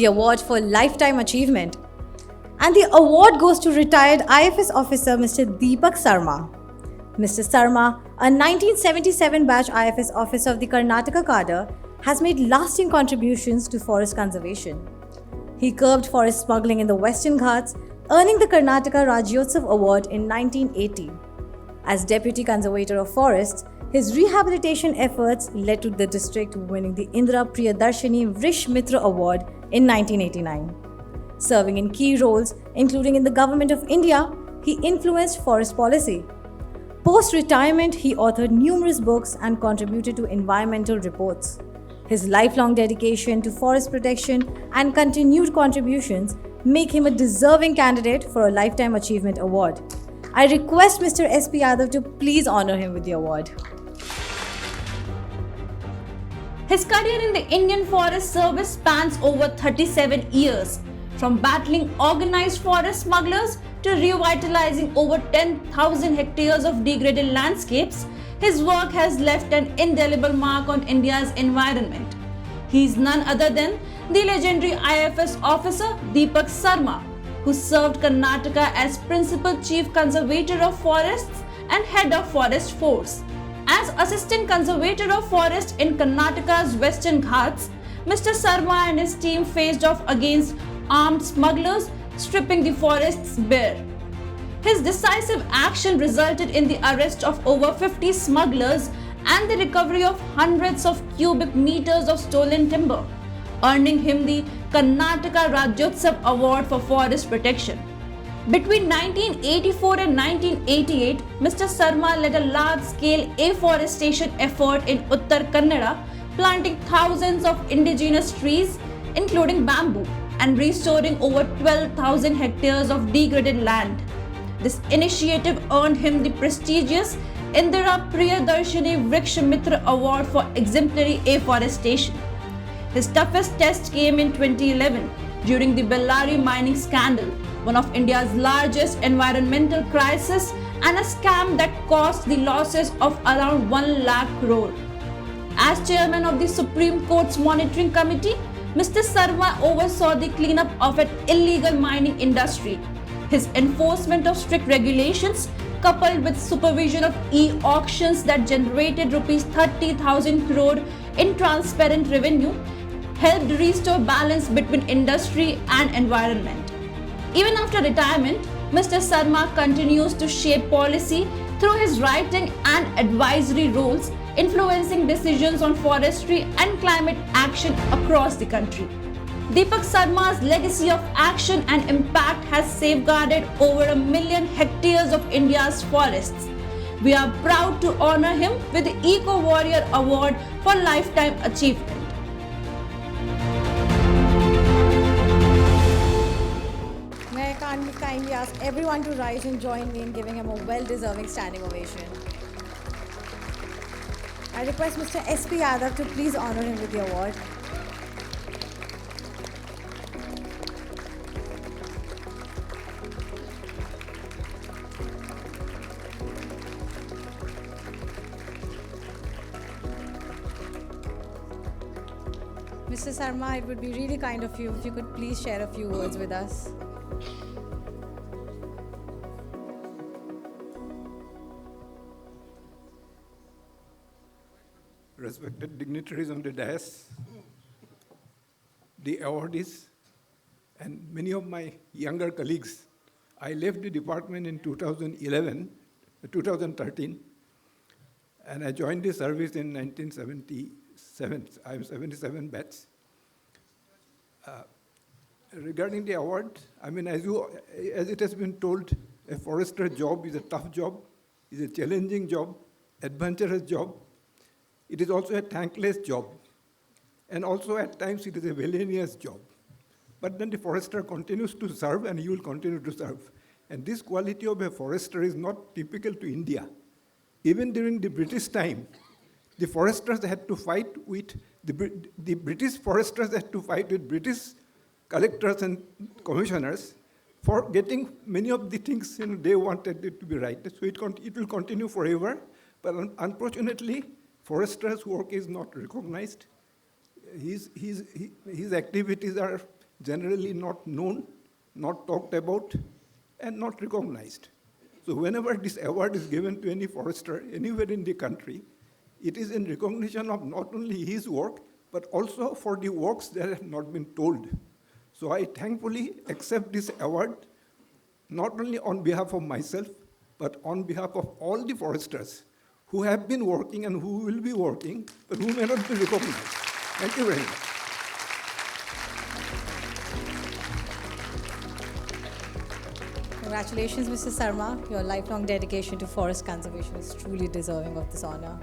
the award for Lifetime Achievement. And the award goes to retired IFS officer Mr. Deepak Sarma. Mr. Sarma, a 1977 batch IFS officer of the Karnataka cadre, has made lasting contributions to forest conservation. He curbed forest smuggling in the Western Ghats, earning the Karnataka Rajyotsav Award in 1980. As Deputy Conservator of Forests, his rehabilitation efforts led to the district winning the Indira Priyadarshini Vrish Mitra Award in 1989. Serving in key roles, including in the Government of India, he influenced forest policy. Post-retirement, he authored numerous books and contributed to environmental reports. His lifelong dedication to forest protection and continued contributions make him a deserving candidate for a Lifetime Achievement Award. I request Mr. S.P. Yadav to please honor him with the award. His career in the Indian Forest Service spans over 37 years, from battling organized forest smugglers to revitalizing over 10,000 hectares of degraded landscapes. His work has left an indelible mark on India's environment. He is none other than the legendary IFS officer Deepak Sarma, who served Karnataka as Principal Chief Conservator of Forests and Head of Forest Force. As Assistant Conservator of Forest in Karnataka's Western Ghats, Mr. Sarma and his team faced off against armed smugglers stripping the forests bare. His decisive action resulted in the arrest of over 50 smugglers and the recovery of hundreds of cubic meters of stolen timber, earning him the Karnataka Rajyotsav Award for Forest Protection. Between 1984 and 1988, Mr. Sarma led a large-scale afforestation effort in Uttar Kannada, planting thousands of indigenous trees, including bamboo, and restoring over 12,000 hectares of degraded land. This initiative earned him the prestigious Indira Priyadarshini Vriksha Mitra Award for exemplary afforestation. His toughest test came in 2011 during the Bellary mining scandal, one of India's largest environmental crises and a scam that cost the losses of around 1 lakh crore. As chairman of the Supreme Court's Monitoring Committee, Mr. Sarma oversaw the cleanup of an illegal mining industry. His enforcement of strict regulations, coupled with supervision of e-auctions that generated Rs 30,000 crore in transparent revenue, helped restore balance between industry and environment. Even after retirement, Mr. Sarma continues to shape policy through his writing and advisory roles, influencing decisions on forestry and climate action across the country. Deepak Sarma's legacy of action and impact has safeguarded over 1 million hectares of India's forests. We are proud to honor him with the Eco Warrior Award for Lifetime Achievement. May I kindly ask everyone to rise and join me in giving him a well-deserving standing ovation. I request Mr. S.P. Yadav to please honor him with the award. Mr. Sarma, it would be really kind of you if you could please share a few words with us. Respected dignitaries on the dais, the awardees, and many of my younger colleagues. I left the department in 2013, and I joined the service in 1977. I'm 77 batch. Regarding the award, I mean, as it has been told, a forester job is a tough job, is a challenging job, adventurous job. It is also a thankless job. And also at times it is a villainous job. But then the forester continues to serve and he will continue to serve. And this quality of a forester is not typical to India. Even during the British time, the foresters had to fight with, the British foresters had to fight with British collectors and commissioners for getting many of the things they wanted it to be right. So it will continue forever, but unfortunately, foresters' work is not recognized. His activities are generally not known, not talked about, and not recognized. So whenever this award is given to any forester anywhere in the country, it is in recognition of not only his work, but also for the works that have not been told. So I thankfully accept this award, not only on behalf of myself, but on behalf of all the foresters who have been working and who will be working, but who may not be recognized. Thank you very much. Congratulations, Mr. Sarma. Your lifelong dedication to forest conservation is truly deserving of this honor.